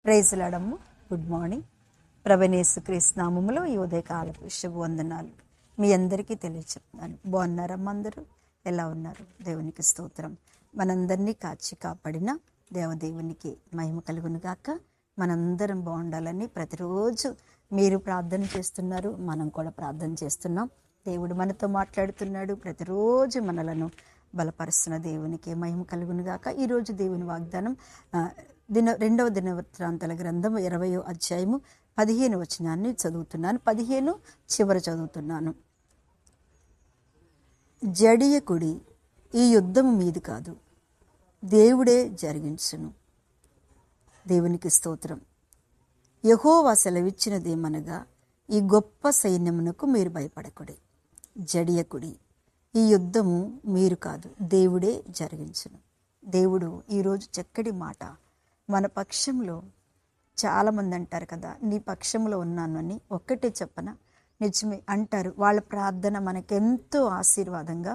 Praise లాడమ్మ. Good morning. ప్రభువైన క్రీస్తు నామములో ఈ ఉదయకాలపు శుభవందనాలు మీ అందరికీ తెలియచెప్తున్నాను. బాగున్నారమ్మ? అందరూ ఎలా ఉన్నారు? దేవునికి స్తోత్రం. మనందరినీ కాచి కాపాడిన దేవదేవునికి మహిమ కలుగును గాక. మనందరం బాగుండాలని ప్రతిరోజు మీరు ప్రార్థన చేస్తున్నారు, మనం కూడా ప్రార్థన చేస్తున్నాం. దేవుడు మనతో మాట్లాడుతున్నాడు. ప్రతిరోజు మనలను బలపరుస్తున్న దేవునికి మహిమ కలుగును గాక. ఈరోజు దేవుని వాగ్దానం రెండవ దినవృత్తాంతాల గ్రంథం 20వ అధ్యాయము 15 వచనాన్ని చదువుతున్నాను. 15 చివర చదువుతున్నాను. జడియకుడి, ఈ యుద్ధము మీది కాదు, దేవుడే జరిగించును. దేవునికి స్తోత్రం. యెహోవా సెలవిచ్చినదేమనగా, ఈ గొప్ప సైన్యమునకు మీరు భయపడకుడి. జడియకుడి, ఈ యుద్ధము మీరు కాదు, దేవుడే జరిగించును. దేవుడు ఈరోజు చక్కటి మాట మన పక్షంలో. చాలామంది అంటారు కదా, నీ పక్షంలో ఉన్నాను అని. ఒక్కటే చెప్పన, నిజమే అంటారు. వాళ్ళ ప్రార్థన మనకెంతో ఆశీర్వాదంగా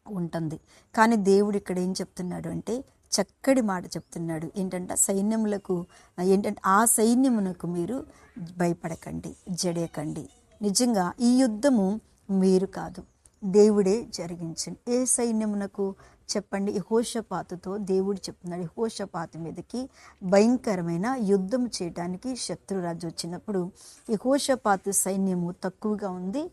ఉంటుంది. కానీ దేవుడు ఇక్కడ ఏం చెప్తున్నాడు అంటే, చక్కటి మాట చెప్తున్నాడు. ఏంటంటే ఆ సైన్యమునకు మీరు భయపడకండి, జడేయకండి. నిజంగా ఈ యుద్ధము మీరు కాదు, దేవుడే జరిగించండి. ఏ సైన్యమునకు చెప్పండి? యెహోషాపాతుతో దేవుడు చెప్తున్నాడు. యెహోషాపాతు మీదకి భయంకరమైన యుద్ధం చేయడానికి శత్రురాజు వచ్చినప్పుడు యెహోషాపాతు సైన్యము తక్కువగా ఉంది,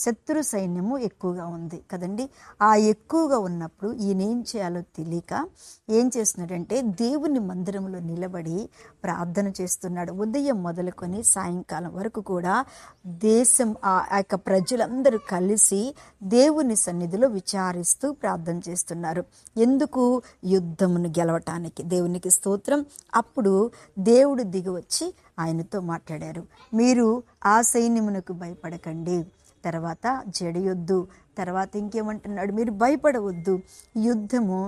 శత్రు సైన్యము ఎక్కువగా ఉంది కదండి. ఆ ఎక్కువగా ఉన్నప్పుడు ఈయన ఏం చేయాలో తెలియక ఏం చేస్తున్నాడంటే, దేవుని మందిరంలో నిలబడి ప్రార్థన చేస్తున్నాడు. ఉదయం మొదలుకొని సాయంకాలం వరకు కూడా దేశం ఆ యొక్క ప్రజలందరూ కలిసి దేవుని సన్నిధిలో విచారిస్తూ ప్రార్థన చేస్తున్నారు. ఎందుకు? యుద్ధమును గెలవటానికి. దేవునికి స్తోత్రం. అప్పుడు దేవుడు దిగి వచ్చి ఆయనతో మాట్లాడారు. మీరు ఆ సైన్యమునకు భయపడకండి, తర్వాత జడియొద్దు, తర్వాత ఇంకేమంటున్నాడు? మీరు భయపడవద్దు, యుద్ధము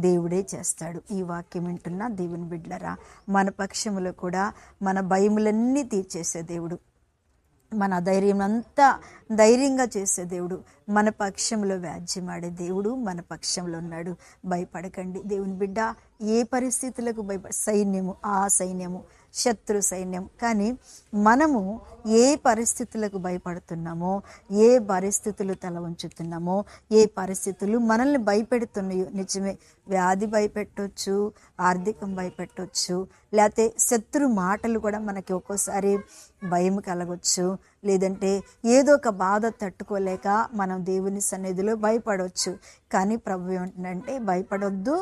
దేవుడే చేస్తాడు. ఈ వాక్యం వింటున్న దేవుని బిడ్డలరా, మన పక్షములో కూడా మన భయములన్నీ తీర్చేసే దేవుడు, మన ధైర్యం అంతా ధైర్యంగా చేసే దేవుడు, మన పక్షంలో వ్యాజ్యమాడే దేవుడు మన పక్షంలో ఉన్నాడు. భయపడకండి దేవుని బిడ్డ. ఏ పరిస్థితులకు సైన్యము, ఆ సైన్యము శత్రు సైన్యం. కానీ మనము ఏ పరిస్థితులకు భయపడుతున్నామో, ఏ పరిస్థితులు తల ఉంచుతున్నామో, ఏ పరిస్థితులు మనల్ని భయపెడుతున్నాయో, నిజమే, వ్యాధి భయపెట్టవచ్చు, ఆర్థికం భయపెట్టవచ్చు, లేకపోతే శత్రు మాటలు కూడా మనకి ఒక్కోసారి భయం కలగవచ్చు, లేదంటే ఏదో ఒక బాధ తట్టుకోలేక మనం దేవుని సన్నిధిలో భయపడవచ్చు. కానీ ప్రభు ఏమంటుందంటే, భయపడొద్దు,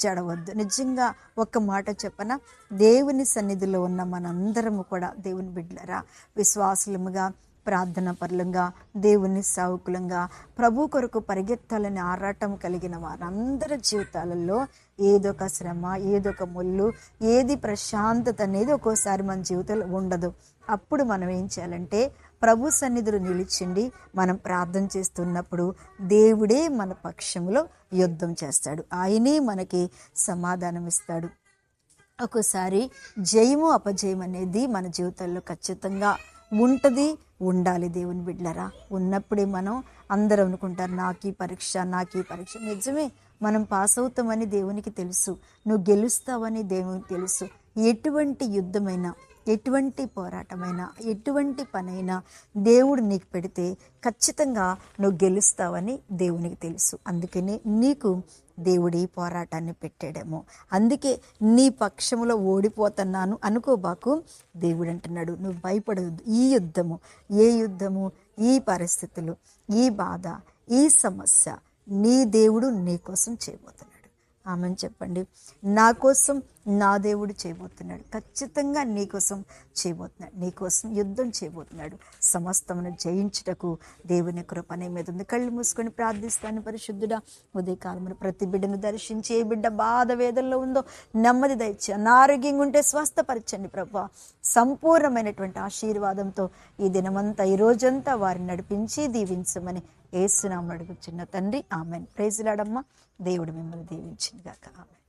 జడవద్దు. నిజంగా ఒక్క మాట చెప్పన, దేవుని సన్నిధిలో ఉన్న మనందరము కూడా దేవుని బిడ్డలరా, విశ్వాసులముగా, ప్రార్థన పరులంగా, దేవుని సావుకులంగా, ప్రభు కొరకు పరిగెత్తాలని ఆరాటం కలిగిన వారందరి జీవితాలలో ఏదో ఒక శ్రమ, ఏదో ఒక ముళ్ళు, ఏది ప్రశాంతత అనేది ఒక్కోసారి మన జీవితంలో ఉండదు. అప్పుడు మనం ఏం చేయాలంటే, ప్రభు సన్నిధిలో నిలిచిండి మనం ప్రార్థన చేస్తున్నప్పుడు దేవుడే మన పక్షంలో యుద్ధం చేస్తాడు. ఆయనే మనకి సమాధానం ఇస్తాడు. ఒక్కోసారి జయము అపజయం అనేది మన జీవితంలో ఖచ్చితంగా ఉంటుంది, ఉండాలి. దేవుని బిడ్డలరా, ఉన్నప్పుడే మనం అందరూ అనుకుంటారు, నాకీ పరీక్ష. నిజమే, మనం పాస్ అవుతామని దేవునికి తెలుసు, నువ్వు గెలుస్తావని దేవునికి తెలుసు. ఎటువంటి యుద్ధమైనా, ఎటువంటి పోరాటమైనా, ఎటువంటి పనైనా దేవుడు నీకు పెడితే ఖచ్చితంగా నువ్వు గెలుస్తావని దేవునికి తెలుసు. అందుకనే నీకు దేవుడు ఈ పోరాటాన్ని పెట్టాడేమో. అందుకే నీ పక్షంలో ఓడిపోతున్నాను అనుకోబాకు. దేవుడు అంటున్నాడు, నువ్వు భయపడవద్దు. ఈ యుద్ధము, ఏ యుద్ధము? ఈ పరిస్థితులు, ఈ బాధ, ఈ సమస్య నీ దేవుడు నీ కోసం చేయబోతున్నాడు. ఆమెను చెప్పండి. నా కోసం నా దేవుడు చేయబోతున్నాడు. ఖచ్చితంగా నీకోసం చేయబోతున్నాడు, నీకోసం యుద్ధం చేయబోతున్నాడు. సమస్తమును జయించుటకు దేవుని కృప నీ మీద ఉంది. కళ్ళు మూసుకొని ప్రార్థిస్తాను. పరిశుద్ధుడా, ఉదయకాలమున ప్రతి బిడ్డను దర్శించి, ఏ బిడ్డ బాధ వేదనలో ఉందో నెమ్మది దయచి, అనారోగ్యంగా ఉంటే స్వస్థపరచండి ప్రభా. సంపూర్ణమైనటువంటి ఆశీర్వాదంతో ఈ దినమంతా, ఈ రోజంతా వారిని నడిపించి దీవించమని యేసునామమున అడుగుచున్న తండ్రి, ఆమెన్. ప్రైజ్ లార్డ్ అమ్మ. దేవుడు మిమ్మల్ని దీవించును గాక. ఆమెన్.